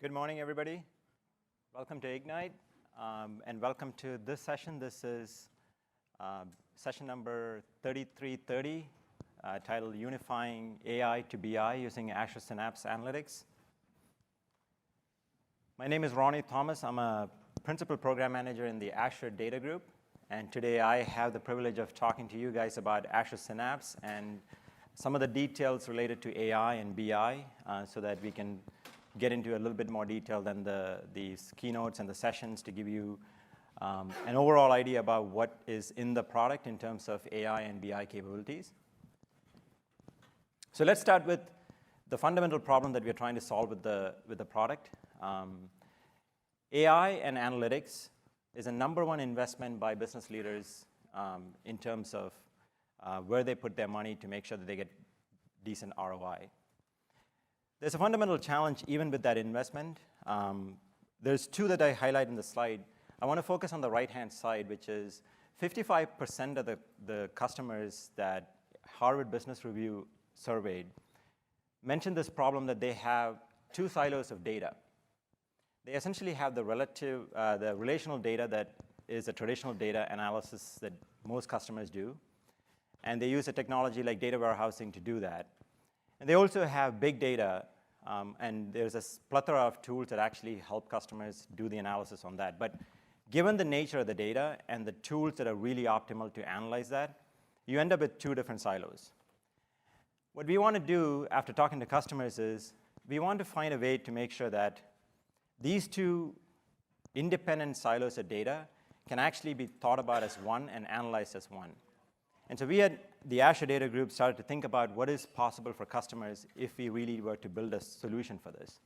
Good morning, everybody. Welcome to Ignite, and welcome to this session. This is session number 3330, titled Unifying AI to BI using Azure Synapse Analytics. My name is Ronnie Thomas. I'm a principal program manager in the Azure Data Group, and today I have the privilege of talking to you guys about Azure Synapse and some of the details related to AI and BI so that we can get into a little bit more detail than these keynotes and the sessions to give you an overall idea about what is in the product in terms of AI and BI capabilities. So let's start with the fundamental problem that we're trying to solve with the product. AI and analytics is a #1 investment by business leaders in terms of where they put their money to make sure that they get decent ROI. There's a fundamental challenge even with that investment. There's two that I highlight in the slide. I want to focus on the right-hand side, which is 55% of the customers that Harvard Business Review surveyed mentioned this problem that they have two silos of data. They essentially have the relational data that is a traditional data analysis that most customers do, and they use a technology like data warehousing to do that. And they also have big data, and there's a plethora of tools that actually help customers do the analysis on that. But given the nature of the data and the tools that are really optimal to analyze that, you end up with two different silos. What we want to do after talking to customers is we want to find a way to make sure that these two independent silos of data can actually be thought about as one and analyzed as one. And so we at the Azure Data Group started to think about what is possible for customers if we really were to build a solution for this.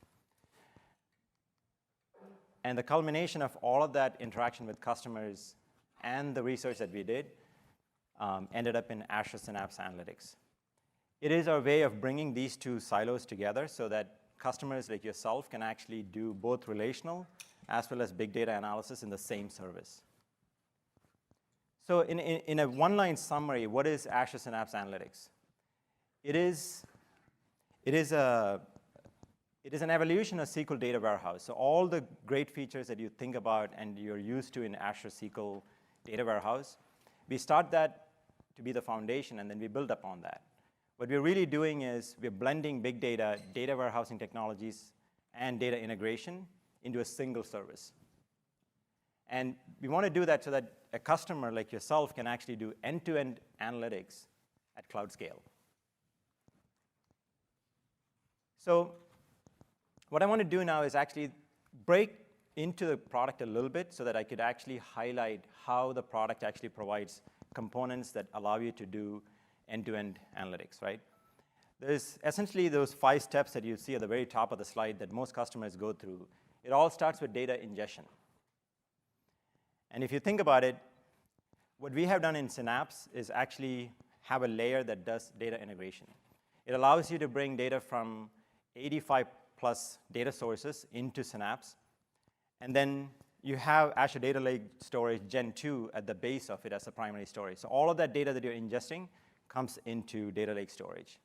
And the culmination of all of that interaction with customers and the research that we did ended up in Azure Synapse Analytics. It is our way of bringing these two silos together so that customers like yourself can actually do both relational as well as big data analysis in the same service. So in a one-line summary, what is Azure Synapse Analytics? It is an evolution of SQL Data Warehouse. So all the great features that you think about and you're used to in Azure SQL Data Warehouse, we start that to be the foundation, and then we build upon that. What we're really doing is we're blending big data, data warehousing technologies, and data integration into a single service. And we want to do that so that a customer like yourself can actually do end-to-end analytics at cloud scale. So what I want to do now is actually break into the product a little bit so that I could actually highlight how the product actually provides components that allow you to do end-to-end analytics, right? There's essentially those 5 steps that you see at the very top of the slide that most customers go through. It all starts with data ingestion. And if you think about it, what we have done in Synapse is actually have a layer that does data integration. It allows you to bring data from 85+ data sources into Synapse, and then you have Azure Data Lake Storage Gen 2 at the base of it as a primary storage. So all of that data that you're ingesting comes into Data Lake Storage.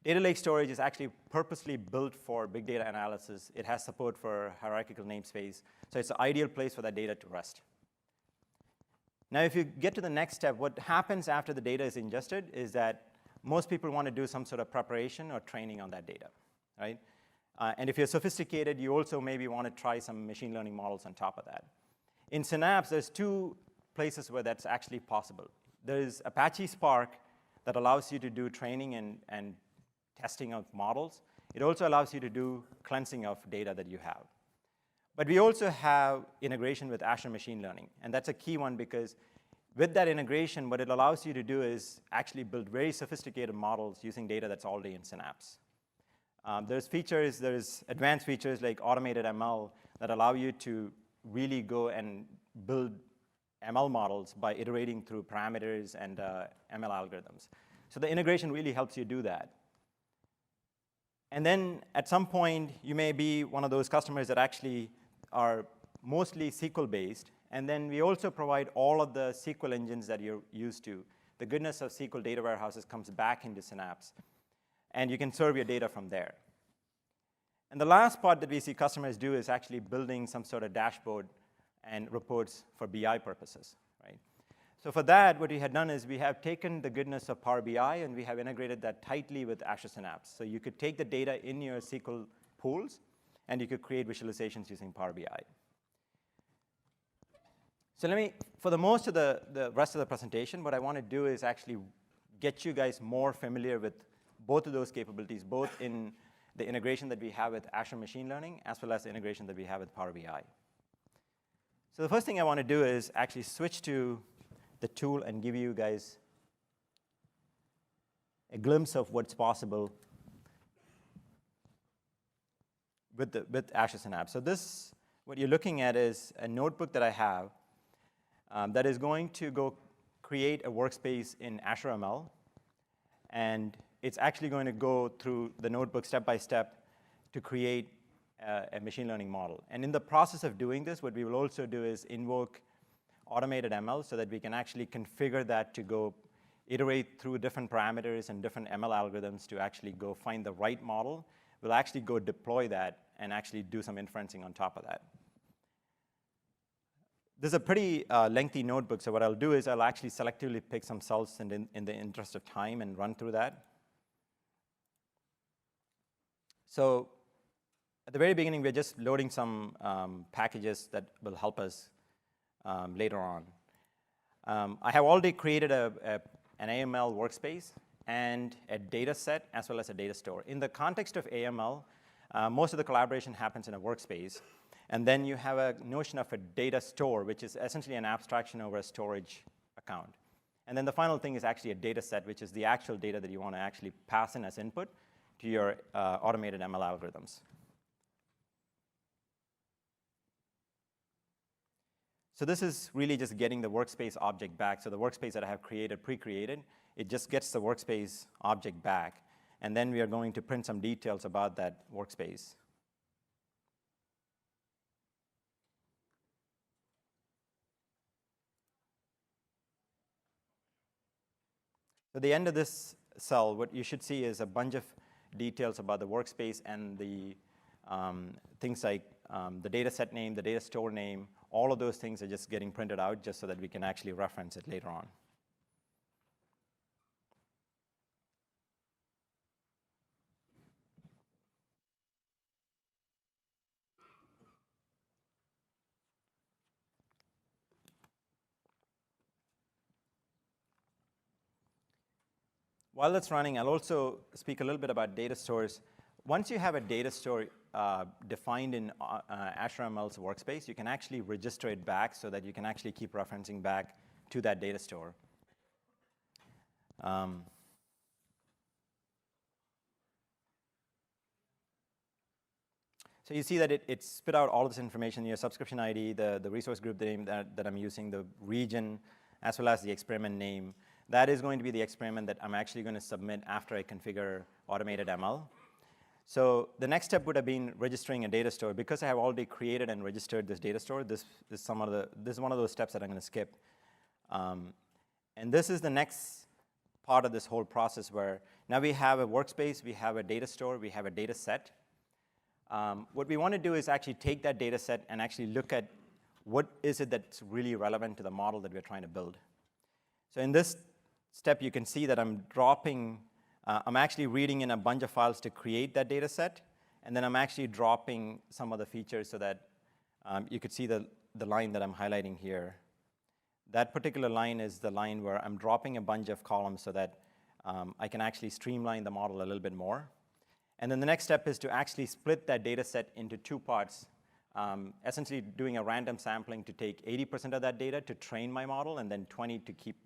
Data Lake Storage is actually purposely built for big data analysis. It has support for hierarchical namespace, so it's an ideal place for that data to rest. Now, if you get to the next step, what happens after the data is ingested is that most people want to do some sort of preparation or training on that data, right? And if you're sophisticated, you also maybe want to try some machine learning models on top of that. In Synapse, there's 2 places where that's actually possible. There's Apache Spark that allows you to do training and testing of models. It also allows you to do cleansing of data that you have. But we also have integration with Azure Machine Learning, and that's a key one because with that integration, what it allows you to do is actually build very sophisticated models using data that's already in Synapse. There's advanced features like automated ML that allow you to really go and build ML models by iterating through parameters and ML algorithms. So the integration really helps you do that. And then at some point, you may be one of those customers that actually are mostly SQL-based, and then we also provide all of the SQL engines that you're used to. The goodness of SQL data warehouses comes back into Synapse, and you can serve your data from there. And the last part that we see customers do is actually building some sort of dashboard and reports for BI purposes, right? So for that, what we had done is we have taken the goodness of Power BI and we have integrated that tightly with Azure Synapse. So you could take the data in your SQL pools and you could create visualizations using Power BI. So for the most of the rest of the presentation, what I want to do is actually get you guys more familiar with both of those capabilities, both in the integration that we have with Azure Machine Learning, as well as the integration that we have with Power BI. So the first thing I want to do is actually switch to the tool and give you guys a glimpse of what's possible with Azure Synapse. So this, what you're looking at is a notebook that I have that is going to go create a workspace in Azure ML. And it's actually going to go through the notebook step by step to create a machine learning model. And in the process of doing this, what we will also do is invoke automated ML so that we can actually configure that to go iterate through different parameters and different ML algorithms to actually go find the right model. We'll actually go deploy that and actually do some inferencing on top of that. This is a pretty lengthy notebook, so what I'll do is I'll actually selectively pick some cells in the interest of time and run through that. So at the very beginning, we're just loading some packages that will help us later on. I have already created an AML workspace and a data set as well as a data store. In the context of AML, most of the collaboration happens in a workspace. And then you have a notion of a data store, which is essentially an abstraction over a storage account. And then the final thing is actually a data set, which is the actual data that you want to actually pass in as input to your automated ML algorithms. So this is really just getting the workspace object back. So the workspace that I have created, pre-created, it just gets the workspace object back. And then we are going to print some details about that workspace. So at the end of this cell, what you should see is a bunch of details about the workspace and the things like the data set name, the data store name. All of those things are just getting printed out just so that we can actually reference it later on. While that's running, I'll also speak a little bit about data stores. Once you have a data store defined in Azure ML's workspace, you can actually register it back so that you can actually keep referencing back to that data store. So you see that it spit out all this information, your subscription ID, the resource group name that I'm using, the region, as well as the experiment name. That is going to be the experiment that I'm actually going to submit after I configure automated ML. So the next step would have been registering a data store. Because I have already created and registered this data store, this is one of those steps that I'm going to skip. And this is the next part of this whole process where now we have a workspace, we have a data store, we have a data set. What we want to do is actually take that data set and actually look at what is it that's really relevant to the model that we're trying to build. So in this step, you can see that I'm actually reading in a bunch of files to create that data set, and then I'm actually dropping some of the features so that you could see the line that I'm highlighting here. That particular line is the line where I'm dropping a bunch of columns so that I can actually streamline the model a little bit more. And then the next step is to actually split that data set into two parts, essentially doing a random sampling to take 80% of that data to train my model, and then 20 to keep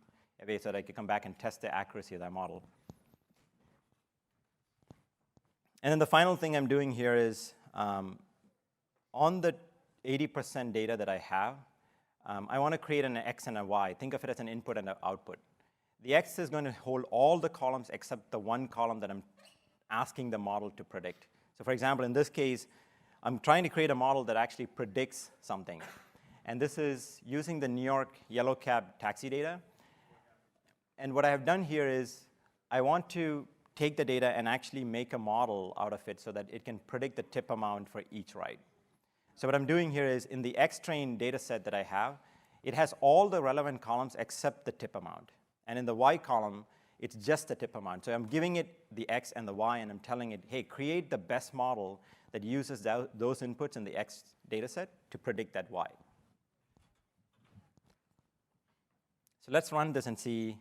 away so that I can come back and test the accuracy of that model. And then the final thing I'm doing here is on the 80% data that I have, I want to create an X and a Y. Think of it as an input and an output. The X is going to hold all the columns except the one column that I'm asking the model to predict. So for example, in this case, I'm trying to create a model that actually predicts something. And this is using the New York yellow cab taxi data. And what I have done here is I want to take the data and actually make a model out of it so that it can predict the tip amount for each write. So what I'm doing here is in the X-train data set that I have, it has all the relevant columns except the tip amount. And in the Y column, it's just the tip amount. So I'm giving it the X and the Y, and I'm telling it, hey, create the best model that uses those inputs in the X data set to predict that Y. So let's run this and see.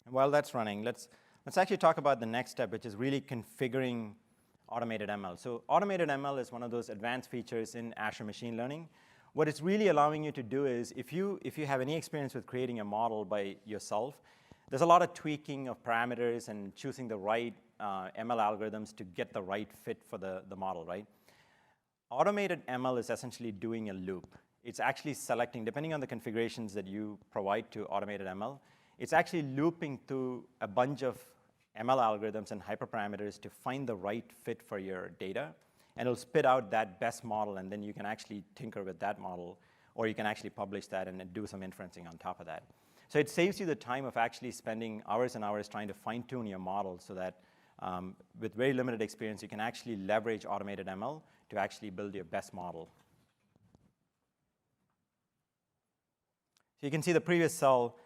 And while that's running, let's actually talk about the next step, which is really configuring automated ML. So automated ML is one of those advanced features in Azure Machine Learning. What it's really allowing you to do is, if you have any experience with creating a model by yourself, there's a lot of tweaking of parameters and choosing the right ML algorithms to get the right fit for the model, right? Automated ML is essentially doing a loop. It's actually selecting, depending on the configurations that you provide to automated ML, it's actually looping through a bunch of ML algorithms and hyperparameters to find the right fit for your data. And it'll spit out that best model, and then you can actually tinker with that model, or you can actually publish that and do some inferencing on top of that. So it saves you the time of actually spending hours and hours trying to fine-tune your model so that with very limited experience, you can actually leverage automated ML to actually build your best model. So you can see the previous cell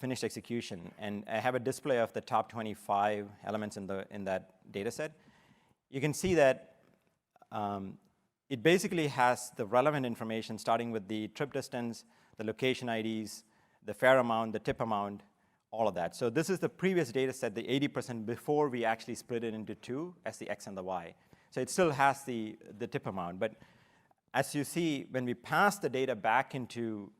finished execution, and I have a display of the top 25 elements in that data set. You can see that it basically has the relevant information starting with the trip distance, the location IDs, the fare amount, the tip amount, all of that. So this is the previous data set, the 80% before we actually split it into two as the X and the Y. So it still has the tip amount, but as you see, when we pass the data back into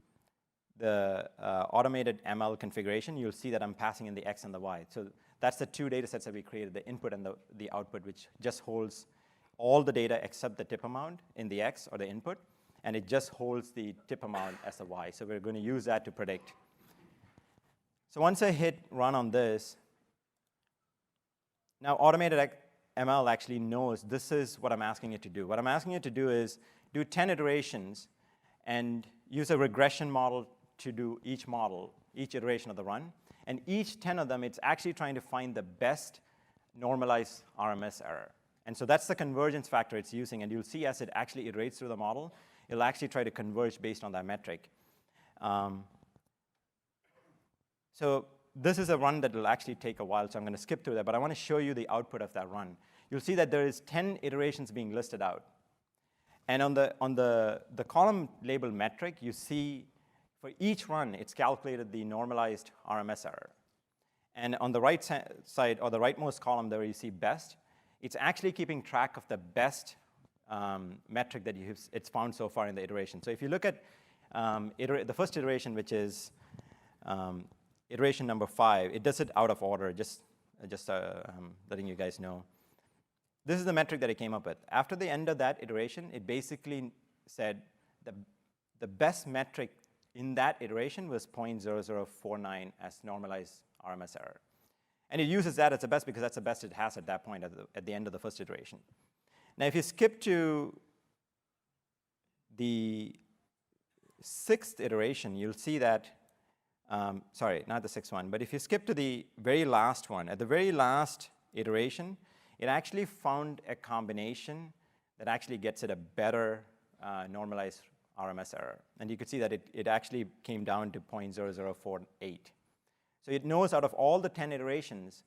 the automated ML configuration, you'll see that I'm passing in the X and the Y. So that's the two data sets that we created, the input and the output, which just holds all the data except the tip amount in the X or the input, and it just holds the tip amount as the Y. So we're going to use that to predict. So once I hit run on this, now automated ML actually knows this is what I'm asking it to do. What I'm asking it to do is do 10 iterations and use a regression model to do each model, each iteration of the run. And each 10 of them, it's actually trying to find the best normalized RMS error. And so that's the convergence factor it's using. And you'll see as it actually iterates through the model, it'll actually try to converge based on that metric. So this is a run that will actually take a while, so I'm going to skip through that. But I want to show you the output of that run. You'll see that there is 10 iterations being listed out. And on the column labeled metric, you see for each run, it's calculated the normalized RMS error. And on the right side, or the rightmost column there, you see best. It's actually keeping track of the best metric that it's found so far in the iteration. So if you look at the first iteration, which is iteration number 5, it does it out of order, just letting you guys know. This is the metric that it came up with. After the end of that iteration, it basically said the best metric in that iteration was 0.0049 as normalized RMS error. And it uses that as the best because that's the best it has at that point at the end of the first iteration. Now, if you skip to the 6th iteration, you'll see that, sorry, not the 6th one, but if you skip to the very last one, at the very last iteration, it actually found a combination that actually gets it a better normalized RMS error. And you could see that it actually came down to 0.0048. So it knows out of all the 10 iterations,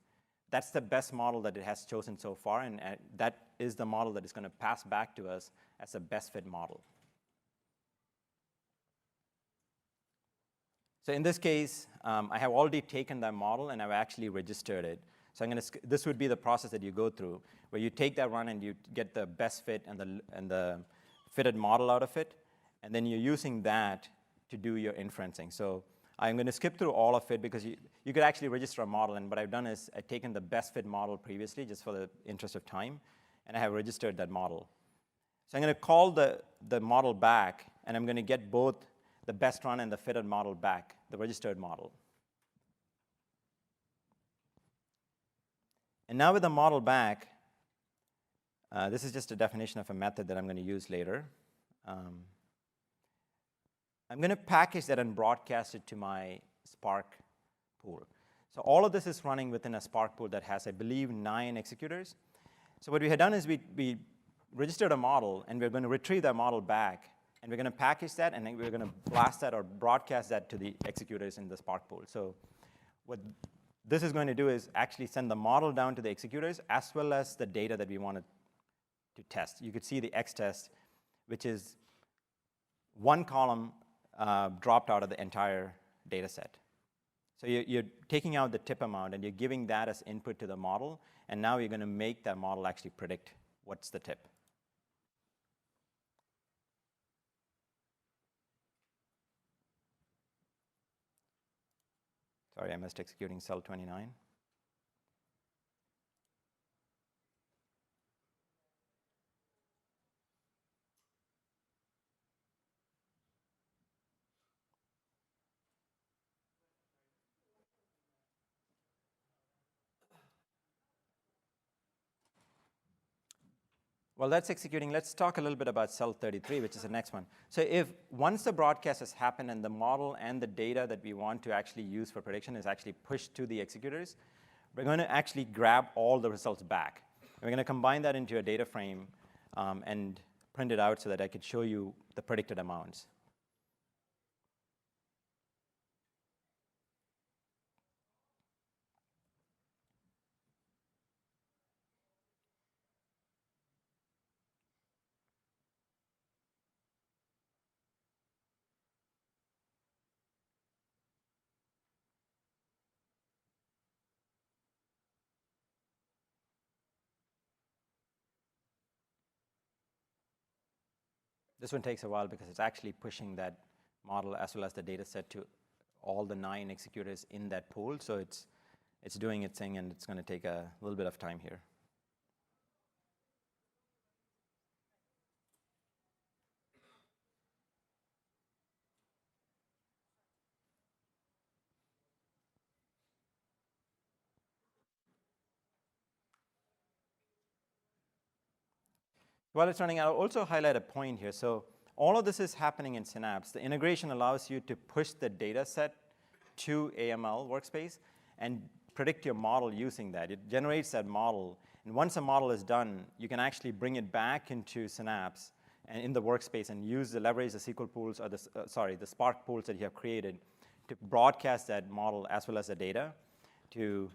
that's the best model that it has chosen so far, and that is the model that is going to pass back to us as the best fit model. So in this case, I have already taken that model and I've actually registered it. So this would be the process that you go through, where you take that run and you get the best fit and the fitted model out of it, and then you're using that to do your inferencing. So I'm going to skip through all of it because you could actually register a model, and what I've done is I've taken the best fit model previously just for the interest of time, and I have registered that model. So I'm going to call the model back, and I'm going to get both the best run and the fitted model back, the registered model. And now with the model back, this is just a definition of a method that I'm going to use later. I'm going to package that and broadcast it to my Spark pool. So all of this is running within a Spark pool that has, I believe, 9 executors. So what we had done is we registered a model, and we're going to retrieve that model back, and we're going to package that, and then we're going to blast that or broadcast that to the executors in the Spark pool. So what this is going to do is actually send the model down to the executors, as well as the data that we wanted to test. You could see the X test, which is one column dropped out of the entire data set. So you're taking out the tip amount, and you're giving that as input to the model, and now you're going to make that model actually predict what's the tip. Sorry, I missed executing cell 29. Well, that's executing. Let's talk a little bit about cell 33, which is the next one. So if once the broadcast has happened and the model and the data that we want to actually use for prediction is actually pushed to the executors, we're going to actually grab all the results back. We're going to combine that into a data frame and print it out so that I could show you the predicted amounts. This one takes a while because it's actually pushing that model as well as the data set to all the 9 executors in that pool. So it's doing its thing, and it's going to take a little bit of time here. While it's running, I'll also highlight a point here. So all of this is happening in Synapse. The integration allows you to push the data set to AML workspace and predict your model using that. It generates that model. And once a model is done, you can actually bring it back into Synapse and in the workspace and leverage the SQL pools or the Spark pools that you have created to broadcast that model as well as the data to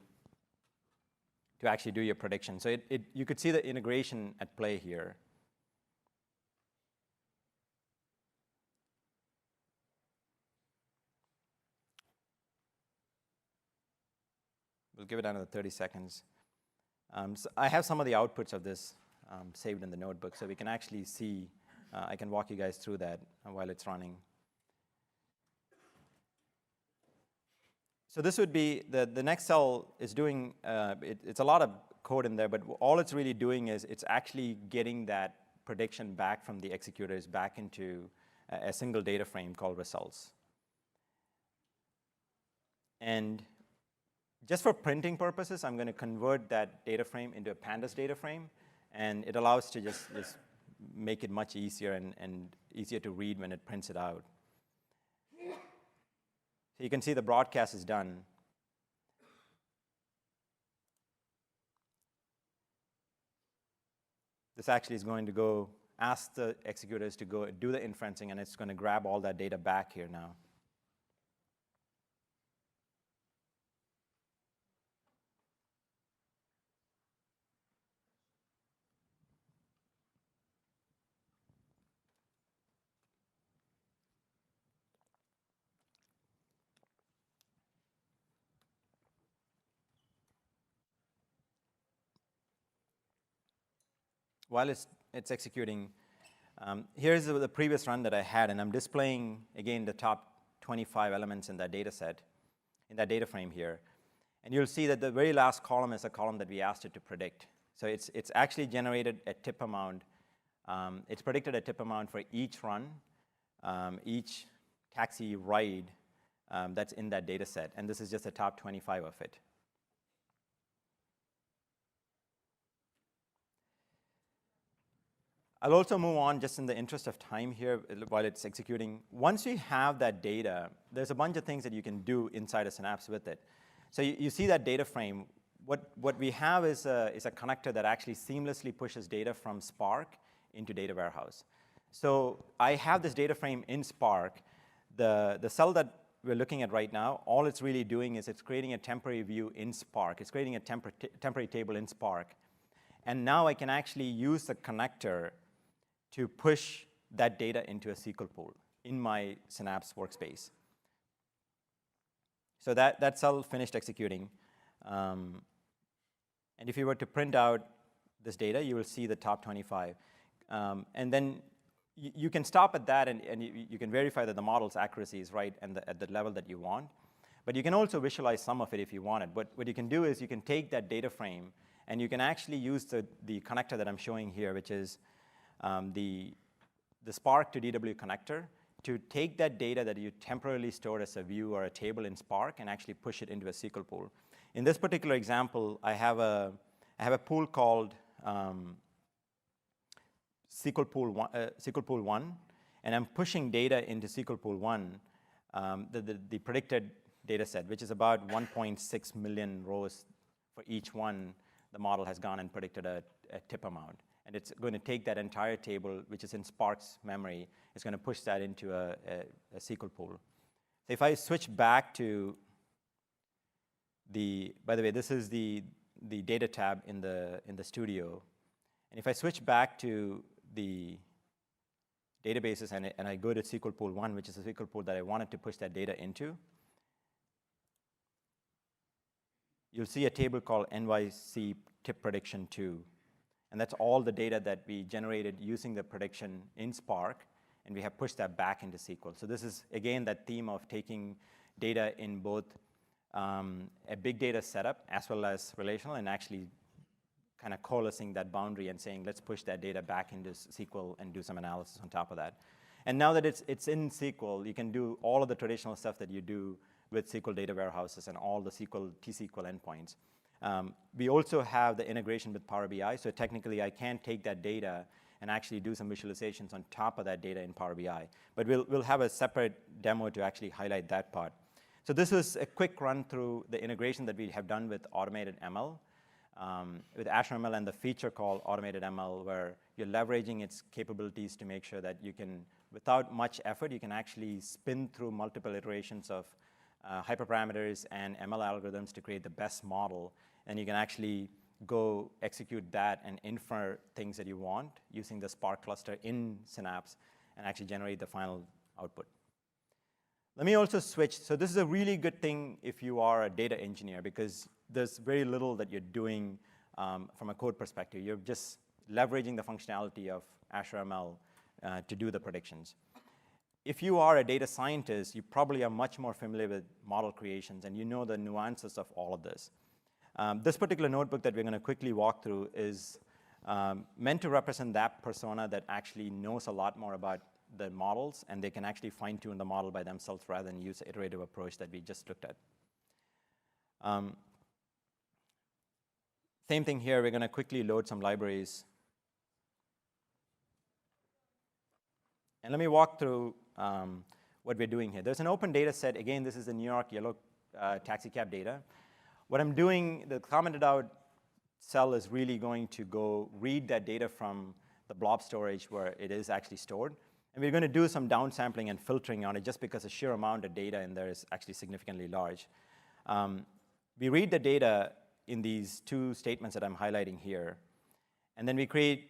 actually do your prediction. So you could see the integration at play here. We'll give it another 30 seconds. So I have some of the outputs of this saved in the notebook, so we can actually see. I can walk you guys through that while it's running. So this would be, the next cell is doing, it's a lot of code in there, but all it's really doing is it's actually getting that prediction back from the executors back into a single data frame called results. And just for printing purposes, I'm going to convert that data frame into a pandas data frame, and it allows to just make it much easier and easier to read when it prints it out. So you can see the broadcast is done. This actually is going to go ask the executors to go do the inferencing, and it's going to grab all that data back here now. While it's executing, here's the previous run that I had, and I'm displaying, again, the top 25 elements in that data set, in that data frame here. And you'll see that the very last column is a column that we asked it to predict. So it's actually generated a tip amount. It's predicted a tip amount for each run, each taxi ride that's in that data set, and this is just the top 25 of it. I'll also move on just in the interest of time here while it's executing. Once we have that data, there's a bunch of things that you can do inside a Synapse with it. So you see that data frame. What we have is a connector that actually seamlessly pushes data from Spark into Data Warehouse. So I have this data frame in Spark. The cell that we're looking at right now, all it's really doing is it's creating a temporary view in Spark. It's creating a temporary table in Spark. And now I can actually use the connector to push that data into a SQL pool in my Synapse workspace. So that cell finished executing. And if you were to print out this data, you will see the top 25. And then you can stop at that, and you can verify that the model's accuracy is right and at the level that you want. But you can also visualize some of it if you want it. But what you can do is you can take that data frame, and you can actually use the connector that I'm showing here, which is the Spark to DW connector, to take that data that you temporarily stored as a view or a table in Spark and actually push it into a SQL pool. In this particular example, I have a pool called SQL Pool 1, and I'm pushing data into SQL Pool 1, the predicted data set, which is about 1.6 million rows for each one. The model has gone and predicted a tip amount. And it's going to take that entire table, which is in Spark's memory, it's going to push that into a SQL pool. So if I switch back to by the way, this is the data tab in the studio. And if I switch back to the databases and I go to SQL Pool 1, which is a SQL pool that I wanted to push that data into, you'll see a table called NYC Tip Prediction 2. And that's all the data that we generated using the prediction in Spark, and we have pushed that back into SQL. So this is, again, that theme of taking data in both a big data setup as well as relational, and actually kind of coalescing that boundary and saying, let's push that data back into SQL and do some analysis on top of that. And now that it's in SQL, you can do all of the traditional stuff that you do with SQL data warehouses and all the T-SQL endpoints. We also have the integration with PowerBI, so technically I can take that data and actually do some visualizations on top of that data in PowerBI. But we'll have a separate demo to actually highlight that part. So this is a quick run through the integration that we have done with automated ML, with Azure ML and the feature called automated ML, where you're leveraging its capabilities to make sure that you can, without much effort, you can actually spin through multiple iterations of hyperparameters and ML algorithms to create the best model. And you can actually go execute that and infer things that you want using the Spark cluster in Synapse and actually generate the final output. Let me also switch. So this is a really good thing if you are a data engineer, because there's very little that you're doing from a code perspective. You're just leveraging the functionality of Azure ML to do the predictions. If you are a data scientist, you probably are much more familiar with model creations, and you know the nuances of all of this. This particular notebook that we're going to quickly walk through is meant to represent that persona that actually knows a lot more about the models, and they can actually fine-tune the model by themselves rather than use the iterative approach that we just looked at. Same thing here. We're going to quickly load some libraries. And let me walk through what we're doing here. There's an open data set. Again, this is the New York yellow taxi cab data. What I'm doing, the commented out cell is really going to go read that data from the blob storage where it is actually stored. And we're going to do some downsampling and filtering on it just because the sheer amount of data in there is actually significantly large. We read the data in these two statements that I'm highlighting here. And then we create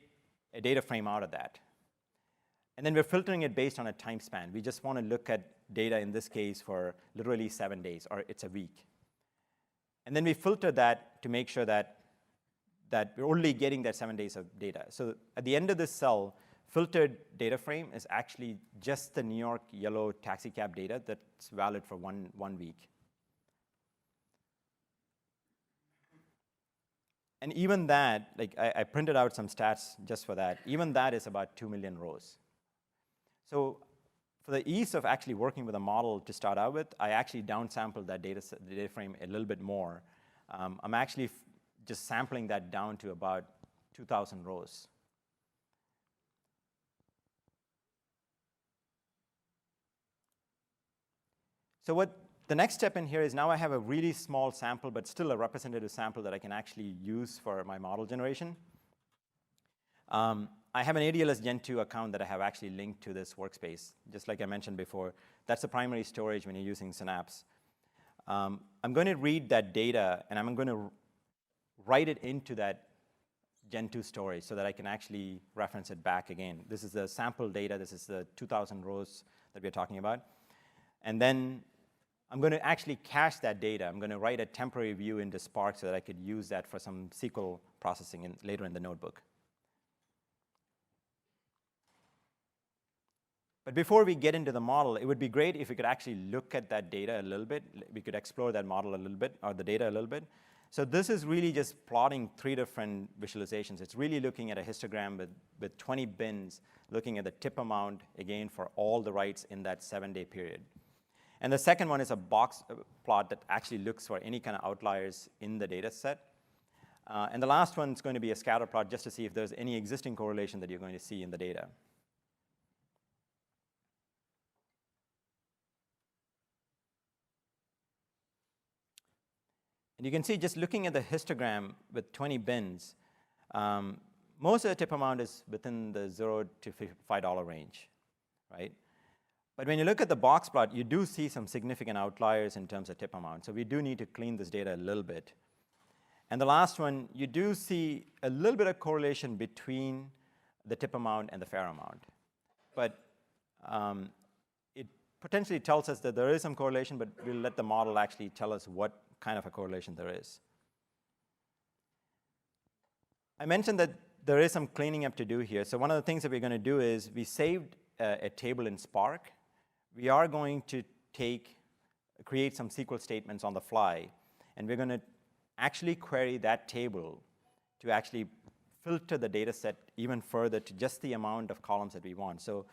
a data frame out of that. And then we're filtering it based on a time span. We just want to look at data, in this case, for literally 7 days, or it's a week. And then we filter that to make sure that we're only getting that 7 days of data. So at the end of this cell, filtered data frame is actually just the New York yellow taxi cab data that's valid for one week. And even that, like I printed out some stats just for that, even that is about 2 million rows. So for the ease of actually working with a model to start out with, I actually downsampled that data frame a little bit more. I'm actually just sampling that down to about 2,000 rows. So what the next step in here is now I have a really small sample, but still a representative sample that I can actually use for my model generation. I have an ADLS Gen 2 account that I have actually linked to this workspace. Just like I mentioned before, that's the primary storage when you're using Synapse. I'm going to read that data, and I'm going to write it into that Gen 2 storage so that I can actually reference it back again. This is the sample data. This is the 2,000 rows that we're talking about. And then I'm going to actually cache that data. I'm going to write a temporary view into Spark so that I could use that for some SQL processing later in the notebook. But before we get into the model, it would be great if we could actually look at that data a little bit. We could explore that model a little bit, or the data a little bit. So this is really just plotting 3 different visualizations. It's really looking at a histogram with 20 bins, looking at the tip amount, again, for all the writes in that 7-day period. And the second one is a box plot that actually looks for any kind of outliers in the data set. And the last one is going to be a scatter plot just to see if there's any existing correlation that you're going to see in the data. And you can see just looking at the histogram with 20 bins, most of the tip amount is within the $0 to $5 range, right? But when you look at the box plot, you do see some significant outliers in terms of tip amount. So we do need to clean this data a little bit. And the last one, you do see a little bit of correlation between the tip amount and the fair amount. But it potentially tells us that there is some correlation, but we'll let the model actually tell us what kind of a correlation there is. I mentioned that there is some cleaning up to do here. So one of the things that we're going to do is we saved a table in Spark. We are going to create some SQL statements on the fly, and we're going to actually query that table to actually filter the data set even further to just the amount of columns that we want. So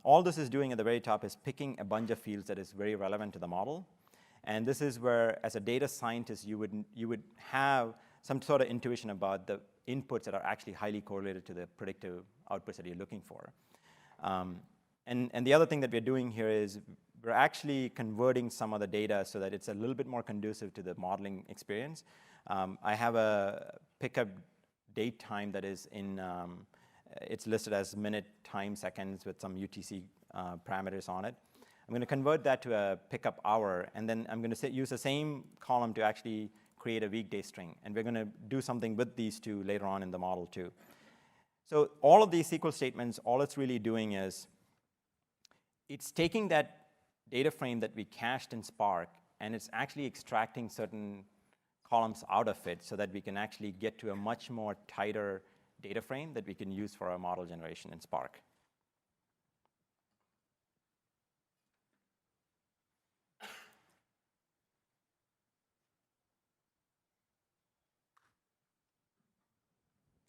all this is doing at the very top is picking a bunch of fields that is very relevant to the model. And this is where, as a data scientist, you would have some sort of intuition about the inputs that are actually highly correlated to the predictive outputs that you're looking for. And the other thing that we're doing here is we're actually converting some of the data so that it's a little bit more conducive to the modeling experience. I have a pickup date time that is in, it's listed as minute, time, seconds with some UTC parameters on it. I'm going to convert that to a pickup hour, and then I'm going to use the same column to actually create a weekday string. And we're going to do something with these two later on in the model too. So all of these SQL statements, all it's really doing is it's taking that data frame that we cached in Spark, and it's actually extracting certain columns out of it so that we can actually get to a much more tighter data frame that we can use for our model generation in Spark.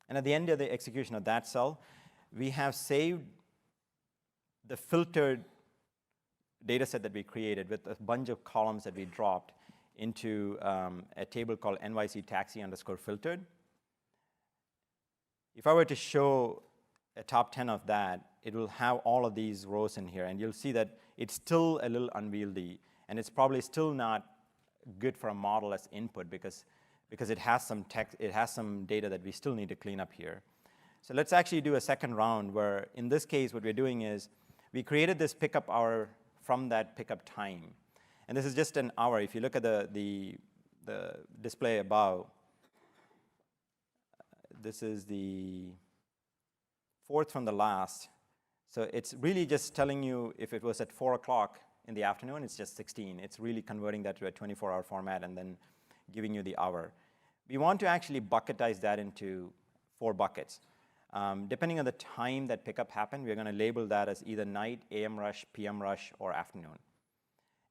And at the end of the execution of that cell, we have saved the filtered data set that we created with a bunch of columns that we dropped into a table called NYC taxi underscore filtered. If I were to show a top 10 of that, it will have all of these rows in here. And you'll see that it's still a little unwieldy. And it's probably still not good for a model as input because it has some text, it has some data that we still need to clean up here. So let's actually do a second round where, in this case, what we're doing is we created this pickup hour from that pickup time. And this is just an hour. If you look at the display above, this is the fourth from the last. So it's really just telling you if it was at 4 o'clock in the afternoon, it's just 16. It's really converting that to a 24-hour format and then giving you the hour. We want to actually bucketize that into 4 buckets. Depending on the time that pickup happened, we're going to label that as either night, AM rush, PM rush, or afternoon.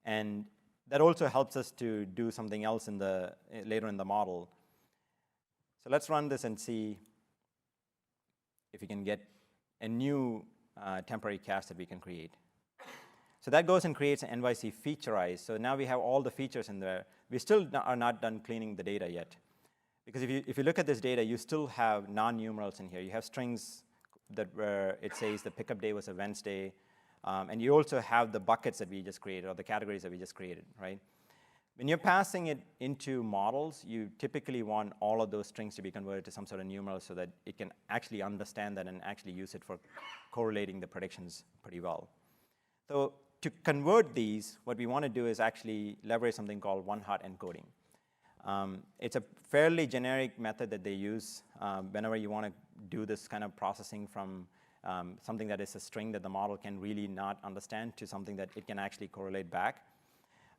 And that also helps us to do something else later in the model. So let's run this and see if we can get a new temporary cache that we can create. So that goes and creates an NYC featureize. So now we have all the features in there. We still are not done cleaning the data yet. Because if you look at this data, you still have non-numerals in here. You have strings where it says the pickup day was a Wednesday. And you also have the buckets that we just created, or the categories that we just created, right? When you're passing it into models, you typically want all of those strings to be converted to some sort of numeral so that it can actually understand that and actually use it for correlating the predictions pretty well. So to convert these, what we want to do is actually leverage something called one-hot encoding. It's a fairly generic method that they use whenever you want to do this kind of processing from something that is a string that the model can really not understand to something that it can actually correlate back.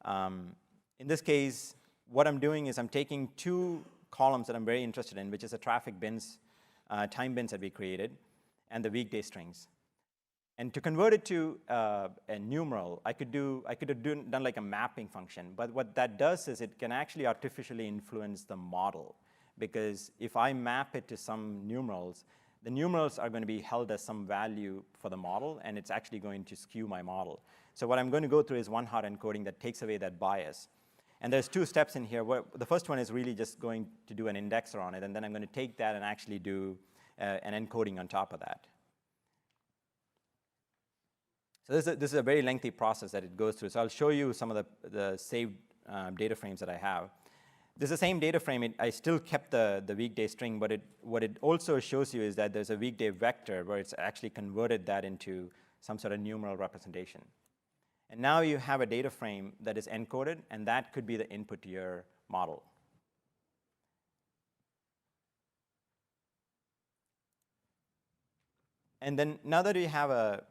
In this case, what I'm doing is I'm taking two columns that I'm very interested in, which is the traffic bins, time bins that we created, and the weekday strings. And to convert it to a numeral, I could have done like a mapping function. But what that does is it can actually artificially influence the model. Because if I map it to some numerals, the numerals are going to be held as some value for the model, and it's actually going to skew my model. So what I'm going to go through is one-hot encoding that takes away that bias. And there's two steps in here. The first one is really just going to do an indexer on it, and then I'm going to take that and actually do an encoding on top of that. So this is a very lengthy process that it goes through. So I'll show you some of the saved data frames that I have. This is the same data frame. I still kept the weekday string, but what it also shows you is that there's a weekday vector where it's actually converted that into some sort of numeral representation. And now you have a data frame that is encoded, and that could be the input to your model. And then now that we have a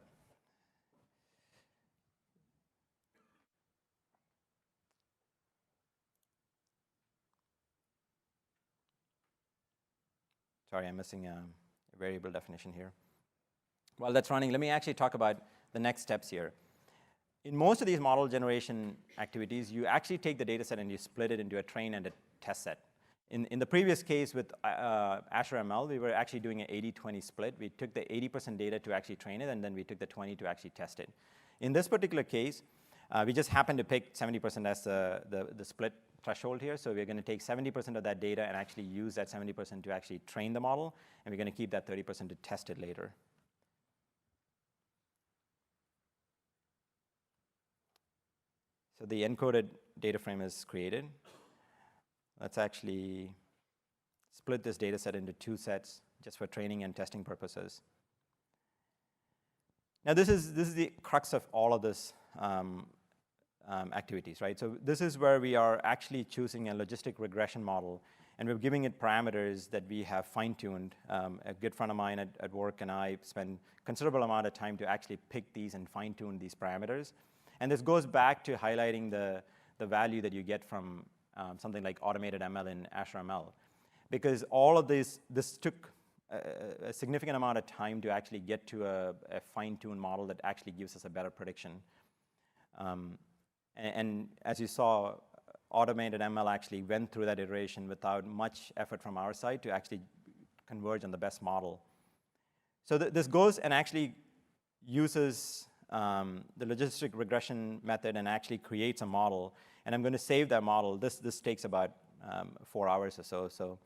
sorry, I'm missing a variable definition here. While that's running, let me actually talk about the next steps here. In most of these model generation activities, you actually take the data set and you split it into a train and a test set. In the previous case with Azure ML, we were actually doing an 80-20 split. We took the 80% data to actually train it, and then we took the 20 to actually test it. In this particular case, we just happened to pick 70% as the split threshold here. So we're going to take 70% of that data and actually use that 70% to actually train the model, and we're going to keep that 30% to test it later. So the encoded data frame is created. Let's actually split this data set into two sets just for training and testing purposes. Now this is the crux of all of this activities, right? So this is where we are actually choosing a logistic regression model, and we're giving it parameters that we have fine-tuned. A good friend of mine at work and I spend considerable amount of time to actually pick these and fine-tune these parameters. And this goes back to highlighting the value that you get from something like automated ML in Azure ML. Because all of this took a significant amount of time to actually get to a fine-tuned model that actually gives us a better prediction. And as you saw, automated ML actually went through that iteration without much effort from our side to actually converge on the best model. So this goes and actually uses the logistic regression method and actually creates a model. And I'm going to save that model. This takes about 4 hours or so. So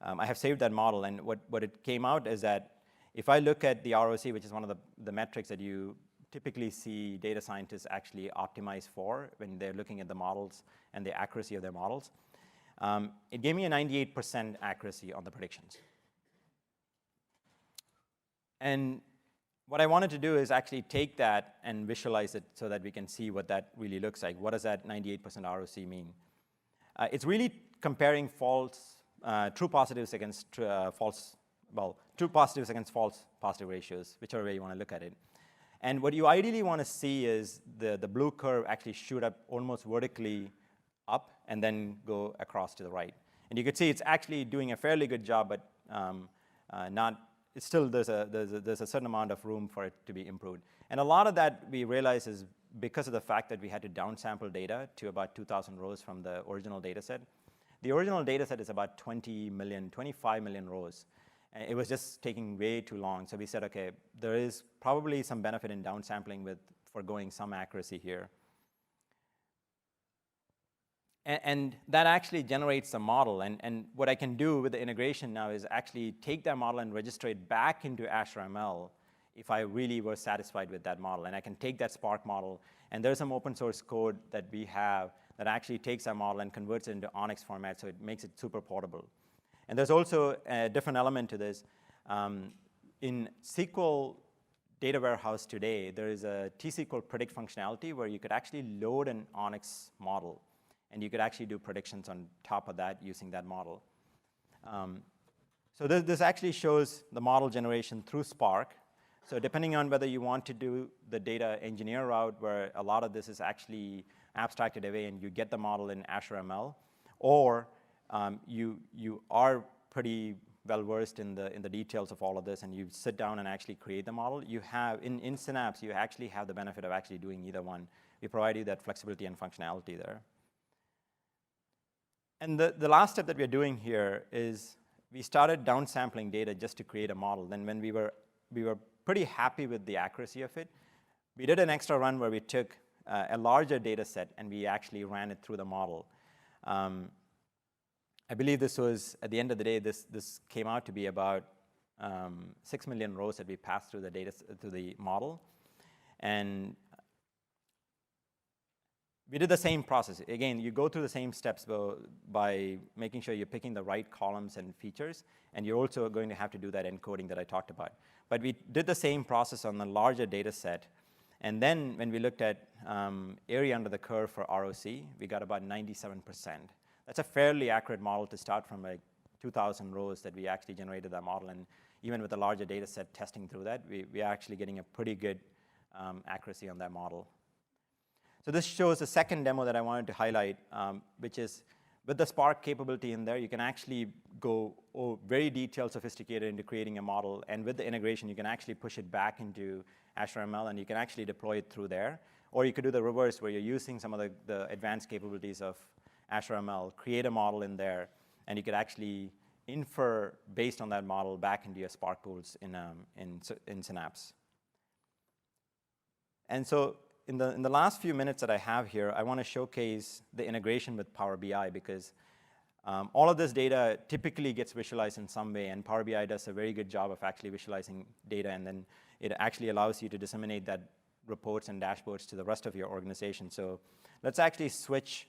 I have saved that model. And what it came out is that if I look at the ROC, which is one of the metrics that you typically see data scientists actually optimize for when they're looking at the models and the accuracy of their models, it gave me a 98% accuracy on the predictions. And what I wanted to do is actually take that and visualize it so that we can see what that really looks like. What does that 98% ROC mean? It's really comparing true positives against true positives against false positive ratios, whichever way you want to look at it. And what you ideally want to see is the blue curve actually shoot up almost vertically up and then go across to the right. And you could see it's actually doing a fairly good job, but it's still there's a certain amount of room for it to be improved. And a lot of that we realize is because of the fact that we had to downsample data to about 2,000 rows from the original data set. The original data set is about 25 million rows. And it was just taking way too long. So we said, OK, there is probably some benefit in downsampling with foregoing some accuracy here. And that actually generates a model. And what I can do with the integration now is actually take that model and register it back into Azure ML if I really was satisfied with that model. And I can take that Spark model, and there's some open source code that we have that actually takes that model and converts it into Onyx format, so it makes it super portable. And there's also a different element to this. In SQL data warehouse today, there is a T-SQL predict functionality where you could actually load an Onyx model, and you could actually do predictions on top of that using that model. So this actually shows the model generation through Spark. So depending on whether you want to do the data engineer route, where a lot of this is actually abstracted away and you get the model in Azure ML, or you are pretty well versed in the details of all of this, and you sit down and actually create the model, you have, in Synapse, you actually have the benefit of actually doing either one. We provide you that flexibility and functionality there. And the last step that we're doing here is we started downsampling data just to create a model. Then when we were pretty happy with the accuracy of it, we did an extra run where we took a larger data set and we actually ran it through the model. I believe this was, at the end of the day, this came out to be about 6 million rows that we passed through the data to the model. And we did the same process. Again, you go through the same steps by making sure you're picking the right columns and features, and you're also going to have to do that encoding that I talked about. But we did the same process on the larger data set, and then when we looked at area under the curve for ROC, we got about 97%. That's a fairly accurate model to start from, like 2,000 rows that we actually generated that model, and even with a larger data set testing through that, we're actually getting a pretty good accuracy on that model. So this shows the second demo that I wanted to highlight, which is with the Spark capability in there, you can actually go very detailed, sophisticated into creating a model. And with the integration, you can actually push it back into Azure ML, and you can actually deploy it through there. Or you could do the reverse, where you're using some of the advanced capabilities of Azure ML, create a model in there, and you could actually infer based on that model back into your Spark pools in Synapse. And so in the last few minutes that I have here, I want to showcase the integration with PowerBI, because all of this data typically gets visualized in some way, and PowerBI does a very good job of actually visualizing data, and then it actually allows you to disseminate that reports and dashboards to the rest of your organization. So let's actually switch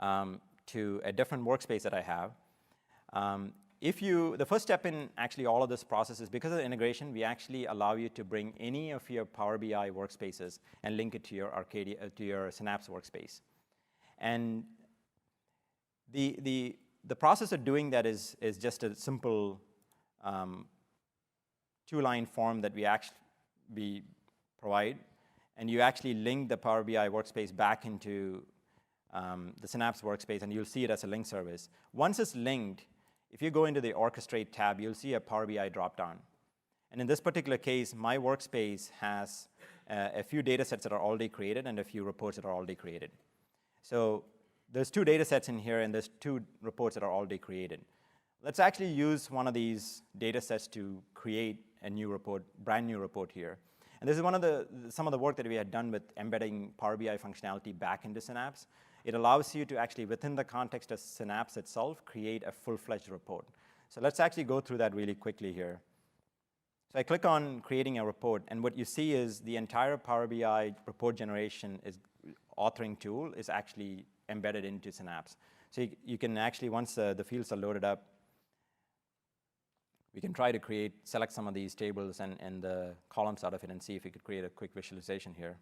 to a different workspace that I have. The first step in actually all of this process is, because of the integration, we actually allow you to bring any of your Power BI workspaces and link it to your Synapse workspace. And the process of doing that is just a simple two-line form that we provide, and you actually link the Power BI workspace back into the Synapse workspace, and you'll see it as a link service. Once it's linked, if you go into the Orchestrate tab, you'll see a Power BI dropdown. And in this particular case, my workspace has a few data sets that are already created and a few reports that are already created. So there's 2 data sets in here, and there's 2 reports that are already created. Let's actually use one of these data sets to create a new report, brand new report here. And this is some of the work that we had done with embedding Power BI functionality back into Synapse. It allows you to actually, within the context of Synapse itself, create a full-fledged report. So let's actually go through that really quickly here. So I click on creating a report, and what you see is the entire Power BI report generation authoring tool is actually embedded into Synapse. So you can actually, once the fields are loaded up, we can try to select some of these tables and the columns out of it and see if we could create a quick visualization here.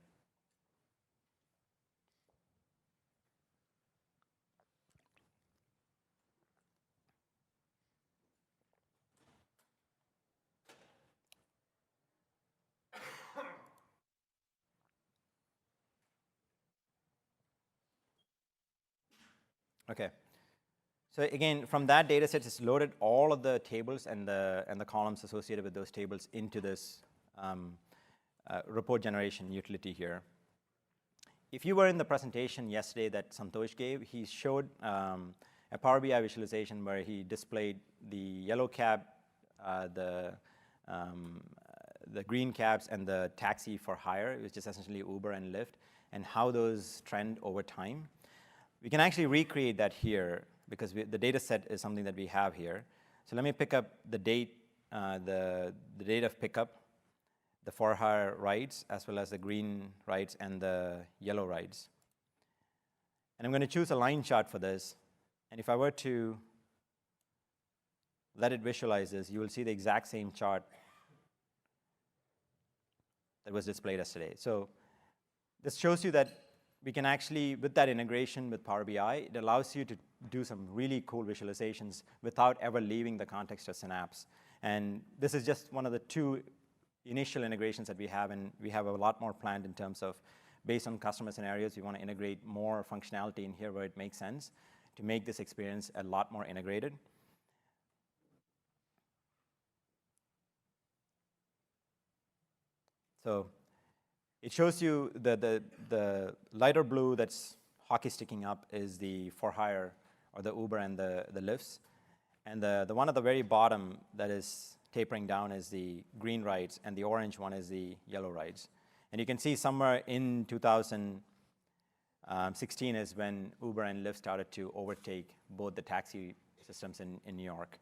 Okay. So again, from that data set, it's loaded all of the tables and the columns associated with those tables into this report generation utility here. If you were in the presentation yesterday that Santosh gave, he showed a Power BI visualization where he displayed the yellow cab, the the green cabs and the taxi for hire, which is essentially Uber and Lyft, and how those trend over time. We can actually recreate that here because the data set is something that we have here. So let me pick up the date, the date of pickup, the for hire rides, as well as the green rides and the yellow rides. And I'm going to choose a line chart for this. And if I were to let it visualize this, you will see the exact same chart that was displayed yesterday. So this shows you that we can actually, with that integration with Power BI, it allows you to do some really cool visualizations without ever leaving the context of Synapse. And this is just one of the 2 initial integrations that we have, and we have a lot more planned in terms of, based on customer scenarios, we want to integrate more functionality in here where it makes sense to make this experience a lot more integrated. So it shows you the lighter blue that's hockey sticking up is the for hire or the Uber and the Lyfts. And the one at the very bottom that is tapering down is the green rides, and the orange one is the yellow rides. And you can see somewhere in 2016 is when Uber and Lyft started to overtake both the taxi systems in New York.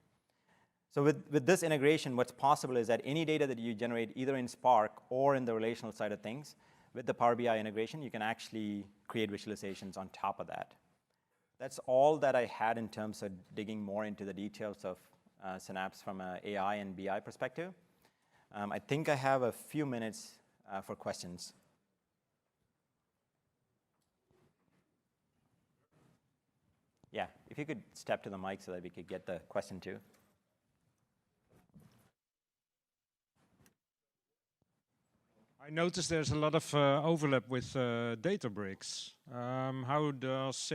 So with this integration, what's possible is that any data that you generate either in Spark or in the relational side of things, with the Power BI integration, you can actually create visualizations on top of that. That's all that I had in terms of digging more into the details of Synapse from an AI and BI perspective. I think I have a few minutes for questions. Yeah, if you could step to the mic so that we could get the question too. I noticed there's a lot of overlap with Databricks. How does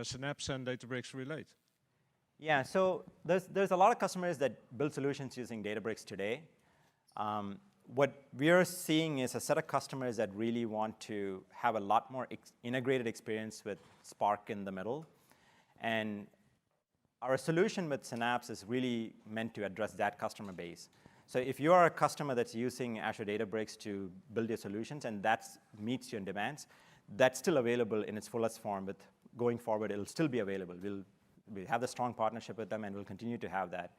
Synapse and Databricks relate? Yeah, so there's a lot of customers that build solutions using Databricks today. What we're seeing is a set of customers that really want to have a lot more integrated experience with Spark in the middle. And our solution with Synapse is really meant to address that customer base. So if you are a customer that's using Azure Databricks to build your solutions and that meets your demands, that's still available in its fullest form. But going forward, it'll still be available. We have a strong partnership with them, and we'll continue to have that.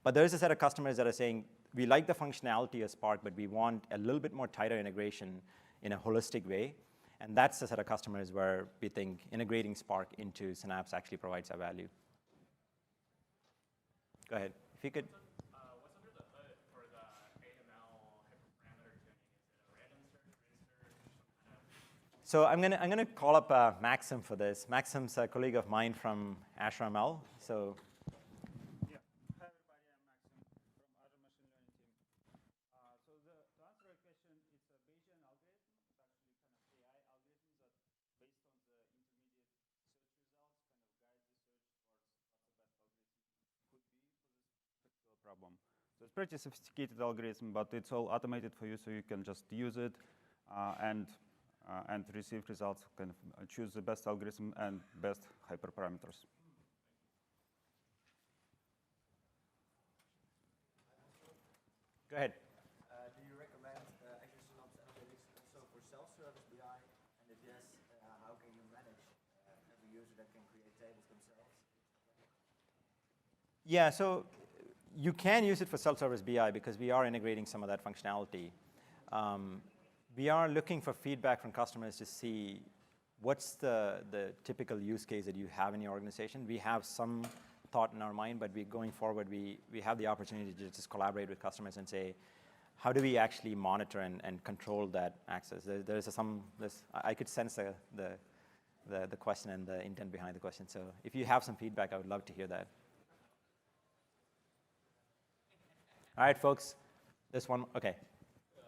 But there is a set of customers that are saying, we like the functionality of Spark, but we want a little bit more tighter integration in a holistic way. And that's the set of customers where we think integrating Spark into Synapse actually provides a value. Go ahead. If you could. So I'm gonna call up Maxim for this. Maxim's a colleague of mine from Azure ML. So yeah, hi everybody, I'm Maxim from Azure Machine Learning team. So to answer your question, it's a Bayesian algorithm. It's actually kind of AI algorithm that, based on the intermediate search results, kind of guides the search towards what the best algorithm could be for this particular problem. So it's pretty sophisticated algorithm, but it's all automated for you, so you can just use it and receive results, kind of choose the best algorithm and best hyperparameters. go ahead. Do you recommend Azure Synapse Analytics also for self-service BI? And if yes, how can you manage every user that can create tables themselves? Yeah, so you can use it for self-service BI because we are integrating some of that functionality. We are looking for feedback from customers to see what's the typical use case that you have in your organization. We have some thought in our mind, but going forward, we have the opportunity to just collaborate with customers and say, how do we actually monitor and control that access? I could sense the question and the intent behind the question. So if you have some feedback, I would love to hear that. All right, folks. There's one. Okay.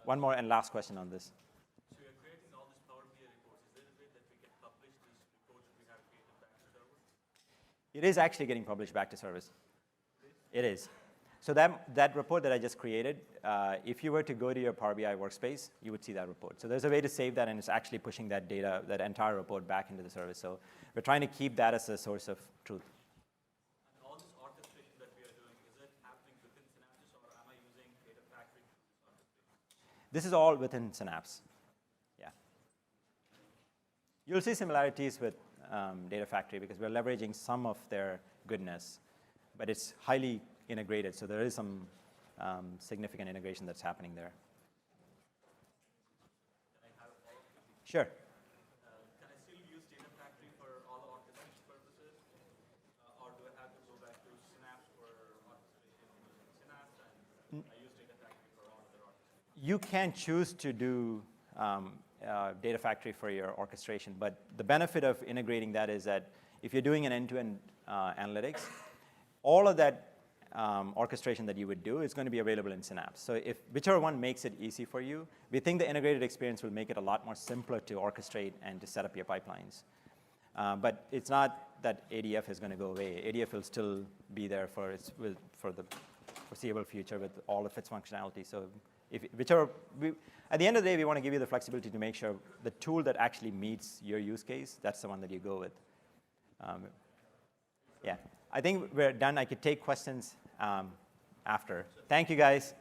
One more and last question on this. So you're creating all these Power BI reports. Is there a way that we can publish these reports that we have created back to server? It is actually getting published back to service. It is. So that report that I just created, if you were to go to your Power BI workspace, you would see that report. So there's a way to save that, and it's actually pushing that data, that entire report back into the service. So we're trying to keep that as a source of truth. And all this orchestration that we are doing, is it happening within Synapse, or am I using Data Factory to do this orchestration? This is all within Synapse. Yeah. You'll see similarities with Data Factory because we're leveraging some of their goodness, but it's highly integrated, so there is some significant integration that's happening there. Can I have a follow-up? Sure. Can I still use Data Factory for all the orchestration purposes? Or do I have to go back to Synapse for orchestration using Synapse, and I use Data Factory for all other orchestration? You can choose to do Data Factory for your orchestration, but the benefit of integrating that is that if you're doing an end-to-end analytics, all of that orchestration that you would do is going to be available in Synapse. So if whichever one makes it easy for you, we think the integrated experience will make it a lot more simpler to orchestrate and to set up your pipelines. But it's not that ADF is going to go away. ADF will still be there for the foreseeable future with all of its functionality. So at the end of the day, we want to give you the flexibility to make sure the tool that actually meets your use case, that's the one that you go with. Yeah, I think we're done. I could take questions after. Thank you, guys.